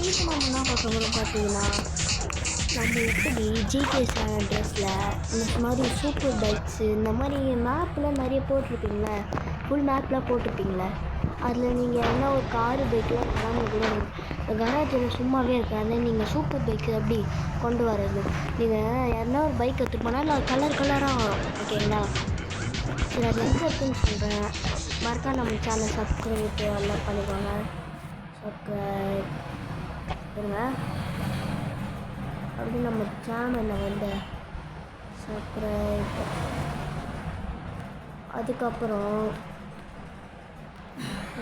இப்போ நம்ம என்ன பார்க்க போகிறோம் பார்த்தீங்கன்னா, நம்ம எப்படி ஜிடிஎஸ் ட்ரெஸ்ஸில் இந்த மாதிரி சூப்பர் பைக்ஸு இந்த மாதிரி மேப்லாம் நிறைய போட்டிருப்பீங்களே, ஃபுல் மேப்லாம் போட்டிருப்பீங்களே, அதில் நீங்கள் என்ன ஒரு காரு பைக்கெலாம் வராமல் கூட இந்த கராஜில் சும்மாவே இருக்காது. நீங்கள் சூப்பர் பைக்கு அப்படி கொண்டு வர்றது, நீங்கள் யாருன்னா ஒரு பைக் எடுத்துகிட்டு போனால் இல்லை கலர் கலராக வரும். ஓகேங்களா? சரி, அது எங்கே இருக்குன்னு சொல்கிறேன். மறக்காம நம்ம சேனல் சப்ஸ்கிரைப் எல்லாம் பண்ணிக்கோங்க. சப்ஸ்கிரைப் இருங்க. அப்படி நம்ம சேனலில் வந்து சப்ஸ்கிரைப், அதுக்கப்புறம்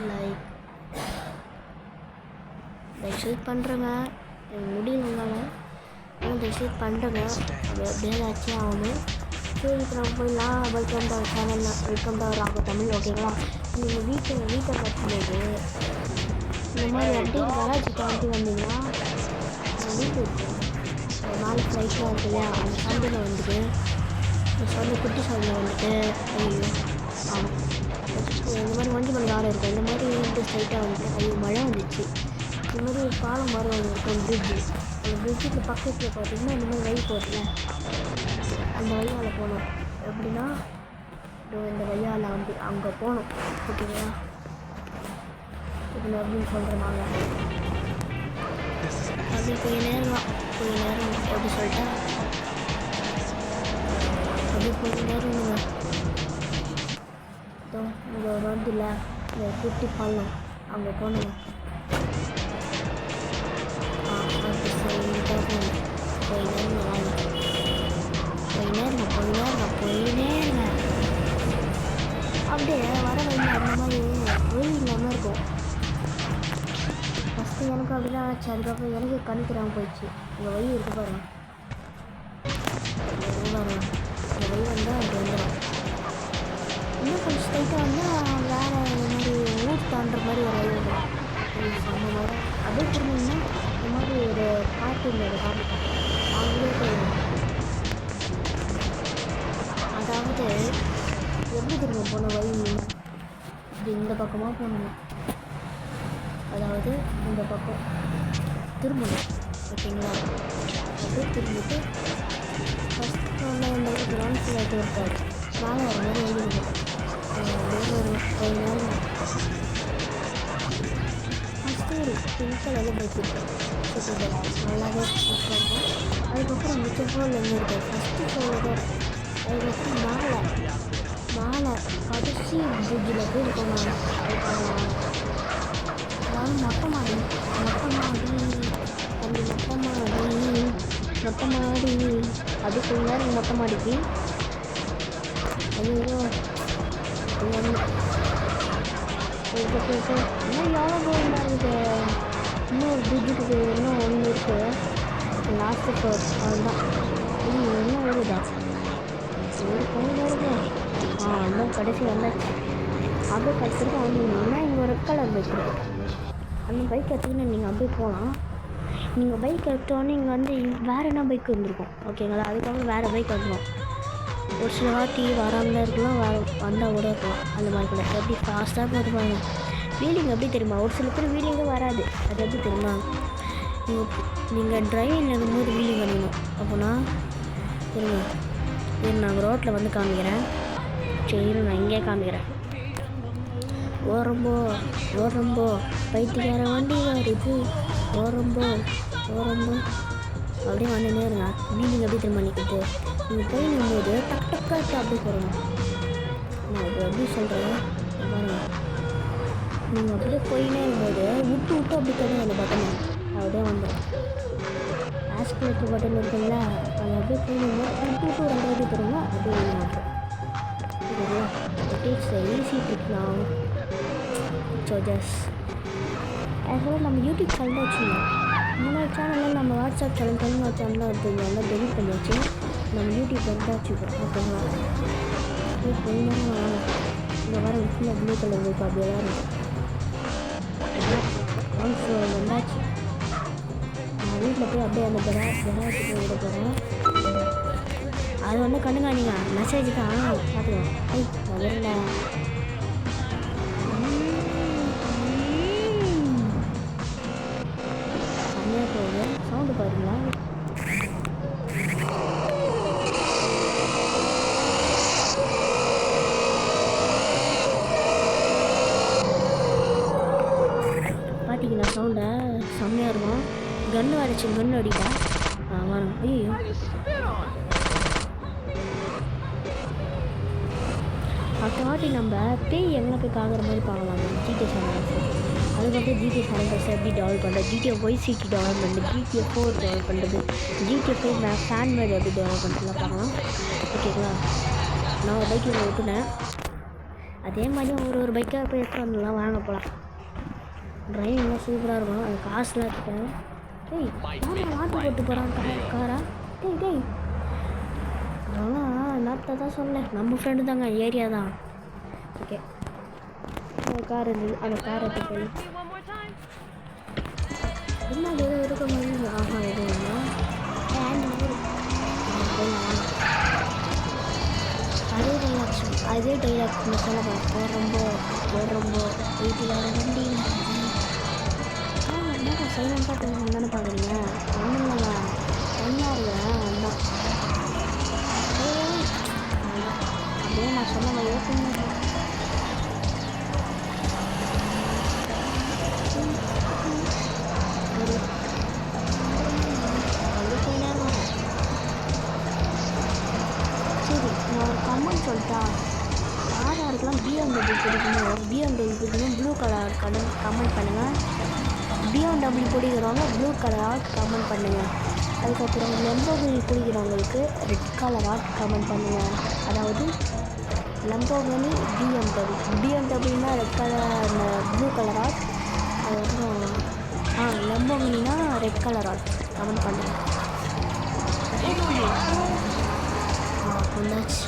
லைக் தயவுசெய்து பண்ணுறேங்க. எனக்கு முடியலனால ஆனால் தயவுசெய்து பண்ணுறேங்க. அது அப்படியே ஆச்சு ஆகணும். சரி, இப்போ நம்ம போயிடலாம். Welcome to our channel, welcome to our Rahu Tamil. ஓகேங்களா? நீங்கள் வீட்டை கட்டும்போது இந்த மாதிரி அப்படியே கராஜி தாண்டி வந்தீங்கன்னா வீட்டு இருக்கும். நாலு ஃப்ளைட்லாம் இருக்கு இல்லையா, அந்த சந்தையில் வந்துட்டு சொல்ல குட்டி சந்தையில் வந்துட்டு ஐயோ ஆமாம் இந்த மாதிரி வண்டி மணி ஆறு இருக்கும். இந்த மாதிரி வந்து ஸ்ட்ரைட்டாக வந்துட்டு ஐயோ மழை வந்துச்சு. இந்த மாதிரி ஒரு பாலம் மாதிரி ஒன்று இருக்கும், பிரிட்ஜு. அந்த பிரிட்ஜுக்கு பக்கத்தில் பார்த்தீங்கன்னா இந்த மாதிரி வழி போகல, அந்த வழியால் போகணும். எப்படின்னா இந்த வழியால் அங்கே போகணும். ஓகேங்களா? இது அப்படின்னு சொல்கிறேன். அப்படி கொஞ்ச நேரம் எப்படி சொல்லிட்டா அப்படி கொஞ்ச நேரம் இங்கே ஒரு வண்டியில் இந்த குட்டி பள்ளம் அங்கே போகணும். அப்படி சொல்லிட்டு போயினே அப்படியே வர வழி அந்த மாதிரி வெயில் இல்லாமல் இருக்கும். ஃபஸ்ட்டு எனக்கு அப்படி தான் ஆச்சு. அதுக்கப்புறம் எனக்கு கண் தெரியாமல் போயிடுச்சு. உங்கள் வழி இருக்கு பாருங்க, வரும் இந்த வழி வந்தால் அப்படி வந்துடும். இன்னும் கொஞ்சம் ஸ்ட்ரைட்டாக வந்தால் வேறு இந்த மாதிரி ஊர் தாண்டுற மாதிரி ஒரு வழி வரும். அந்த மாதிரி அப்படியே திரும்பிங்கன்னா இந்த மாதிரி ஒரு காட்டு இருந்தது காமிக்கும், அவங்களே போயிடும். அதாவது எப்படி திரும்ப போன வழி இது இந்த பக்கமாக போகணும். அதாவது இந்த பக்கம் திரும்பணும். ஓகேங்களா? அப்படியே திரும்பிட்டு ஃபஸ்ட்டு இந்த கிரவுண்ட் ஃப்ளோர் இருக்காது, மேலே வர மாதிரி எழுதிருக்கும். அப்படியே ஒரு நேரம் ஃபஸ்ட்டு ஒரு பிங்க் கலரில் பைக் இருக்கும், சூப்பர் பைக், நல்லாவே சூப்பராக இருக்கும். அதுக்கப்புறம் மிச்ச ஃப்ளோரில் எங்கே இருக்காது, ஃபஸ்ட்டு ஃப்ளோரில் தான். அதுக்கப்புறம் மேலே கடைசி பிரிட்ஜில் போய் இருக்கோம். அதாவது மொட்டை மாடி அது கொஞ்ச நேரம் மொட்டை மாடிக்கு ஐயோ போயிட்டு இன்னும் எவ்வளோ தூரம் தான் இருக்குது. இன்னொரு பிரிட்ஜுக்கு இன்னும் ஒன்று இருக்குது, லாஸ்ட்டு ஃப்ளோர். அதுதான் என்ன வருதா ஒரு கொஞ்சம் வருது. இன்னும் கடைசி வந்தாச்சு. அப்படியே கடைசிக்கு வந்தீங்கன்னா இங்கே ஒரு ரெட் கலர் பைக் இருக்குது. அந்த பைக் எடுத்திங்கன்னா நீங்கள் அப்படியே போகலாம். நீங்கள் பைக் எடுத்தோடனே இங்கே வந்து வேறு என்ன பைக் வந்துருக்கும். ஓகேங்களா? அதுக்கப்புறம் வேறு பைக் வந்துடும். ஒரு சில வாட்டி வராமல் இருக்கலாம், வந்தால் கூட இருக்கலாம். அந்த மாதிரி கூட எப்படி ஃபாஸ்ட்டாக போட்டுப்பாங்க. வீலிங் எப்படி தெரியுமா, ஒரு சில பேர் வீலிங்கே வராது. அது எப்படி தெரியுமா, நீங்கள் டிரைவிங்கில் இருக்கும்போது வீலிங் பண்ணணும். அப்போனா இருங்க நான் ரோட்டில் வந்து காமிக்கிறேன். சரி நான் இங்கே காமிக்கிறேன். ஓரம்போ பைத்தியக்கார வண்டி வருது, ஓரம்போ அப்படியே வந்துனே இருங்க. வீலிங் எப்படி திரும்ப நிற்குது, நீங்கள் போய் நிற்கும்போது டக் டக்காக அப்படி போடணும். நான் இப்போ எப்படி சொல்கிறேன் பாருங்க, நீங்கள் அப்படியே போயினே இருக்கும்போது விட்டு அப்படி தருங்க. அந்த பட்டனை அப்படியே வந்துடும். ஆஸ்பிரேட்டர் பட்டன் இருக்குங்களா, அது அப்படியே போயிடும்போது விட்டு ஒரு ரெண்டாவது தருங்க, அப்படியே வந்துடும். ஓகேங்களா? இட்ஸ் ஈஸி ட்ரிக் நான். ஸோ ஜஸ்ட் ஆக்சுவலாக நம்ம யூடியூப் சேனல் தான் வச்சுருந்தோம். முன்னாடி சேனலில் நம்ம வாட்ஸ்அப் சேனல் தமிழ் சேனல்லாம் எடுத்துருந்தோம், எல்லாம் டெலிட் பண்ணி வச்சு நம்ம யூடியூப் வந்து தான் வச்சுருக்கோம். ஓகேங்களா? கொஞ்சம் இந்த வாரம் ஃபுல்லாக ப்ளூ கலர் இருக்கும், அப்படியே தான் இருக்கும். ஒன்ஸ் வந்தாச்சு. நான் வீட்டில் போய் அப்படியே அந்த கராஜுக்கு போய் விட போகிறேன். அது வந்து கண்டுக்காதீங்க, மெசேஜ் தான் பார்த்துக்கோங்க. வரல சவுண்டு பாருங்களா. பார்த்தீங்களா சவுண்டை? செம்மையாக இருக்கும். கன்று அடிச்சு கன்று அடிப்பா. வரும். ஐயோ அடுத்த வாட்டி நம்ம பேய் எங்கே போய் பார்க்குற மாதிரி பார்க்கலாம் ஜிடிஏ சேனல்ஸ். அதுக்கப்புறம் ஜிடிஏ சேனல்ஸ் எப்படி டெவலப் பண்ணுறது, ஜிடிஏ ஒய் சிட்டி டெவலப் பண்ணுறது, ஜிடிஏ 4 டெவலப் பண்ணுறது, ஜிடிஏ 5 ஃபேன் மேட் எப்படி டெவலப் பண்ணுறதுலாம் பார்க்கலாம். ஓகேங்களா. நான் ஒரு பைக்கில் ஓட்டுனேன், அதே மாதிரி ஒரு பைக்காக போய் எடுத்து வந்துடலாம். வாங்க போகலாம். ட்ரைவிங்லாம் சூப்பராக இருக்கும். அது காசுலாம் இருக்கேன். டேய் மாட்டு போட்டு போகிறான் காரா. டேய் அதெல்லாம் நாட்டை தான் சொன்னேன். நம்ம ஃப்ரெண்டு தாங்க, ஏரியா தான். ஓகே கார் இருந்தது, அந்த காரை போய் என்ன ஏதோ இருக்க மாதிரி. எதுவும் அதே டைலாக்ஸ் சொல்ல ரொம்ப வீட்டில் வண்டி என்ன சைலண்டாக பேசணும் தானே பார்க்குறீங்க. ஒன்றும் இல்லைங்க, ஒன்றா இருக்கேன் அண்ணா. அப்படியே நான் சொன்ன மாதிரியே சொன்னேன். சரி நான் ஒரு கமெண்ட் சொல்லிட்டா. ஆதாருக்கெலாம் பிஎம்டபிள்யூ பிடிக்கணும், பிஎம்டபிள்யூ பிடிக்கணும் ப்ளூ கலர் கமெண்ட் பண்ணுங்கள். பிஎம்டபிள்யூ பிடிக்கிறவங்க ப்ளூ கலர் ஆர்ட் கமெண்ட் பண்ணுங்கள். அதுக்கப்புறம் லம்போகினி பிடிக்கிறவங்களுக்கு ரெட் கலர் ஆர்ட் கமெண்ட் பண்ணுங்கள். அதாவது லம்போகினி பிஎம்டபிள்யூனா ரெட் கலர், அந்த ப்ளூ கலர் ஆர்ட். அதுக்கப்புறம் லம்போகினா ரெட் கலர் ஆர்ட் கமெண்ட் பண்ணுங்கள். வந்தாச்சு.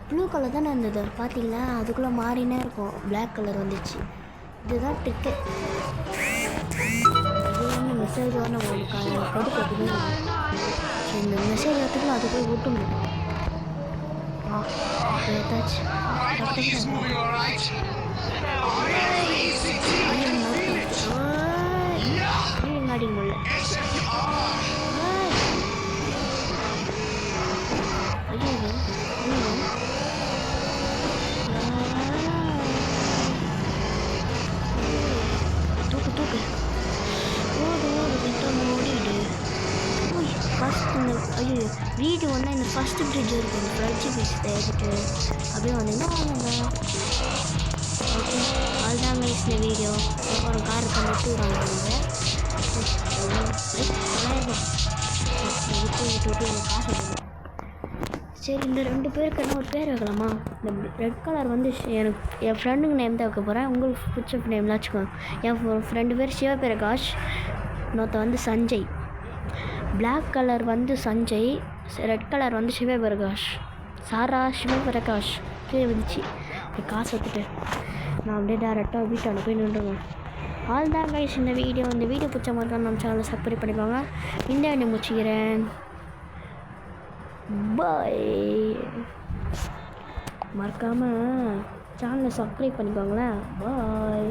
ப்ளூ கலர் தானே இருந்தது பார்த்தீங்களா, அதுக்குள்ளே மாறினே இருக்கும். பிளாக் கலர் வந்துச்சு. இதுதான் ட்ரிக்கு. மெசேஜ் வரணும் உங்களுக்கு கொடுக்கறது. இந்த மெசேஜ் வரத்துக்கு அது போய் விட்டுணும். ஏதாச்சு மாடி முடியல. தூக்கு ஐயோ வீடு ஒன்றா இந்த ஃபஸ்ட்டு பிரிட்ஜ் இருக்கும். இந்த ஃப்ரெஞ்சு பீஸ் தேடிட்டு அப்படியே வந்தீங்கன்னா வாங்க. ஓகே அதுதான் இந்த வீடியோ. அப்புறம் காருக்கு மட்டும் விட்டு காசு. சரி இந்த 2 பேருக்கு என்ன ஒரு பேர் வைக்கலாமா? இந்த ரெட் கலர் வந்து எனக்கு என் ஃப்ரெண்டுக்கு நேம் தான் வைக்க போகிறேன். உங்களுக்கு பிடிச்ச நேம்லாம் வச்சுக்கோங்க. என் ஃப்ரெண்டு பேர் சிவபிரகாஷ், இன்னொருத்த வந்து சஞ்சய். பிளாக் கலர் வந்து சஞ்சய், ரெட் கலர் வந்து சிவபிரகாஷ். சாரா சிவபிரகாஷ் பேர் வந்துச்சு. காசு எடுத்துட்டு நான் அப்படியே டேரெக்டாக வீட்டான போய் நின்றுவேன். ஆல் தான் கைஸ் இந்த வீடியோ பிடிச்ச மாதிரி நம்ம சேனலை சப்ஸ்கிரைப் பண்ணிக்கோங்க. இந்த வீடியோ முடிச்சுக்கிறேன். பாய். மறக்காமல் சேனலை சப்ஸ்கிரைப் பண்ணிக்கோங்களேன். பாய்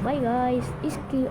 பாய் காய்ஸ். இஸ்கி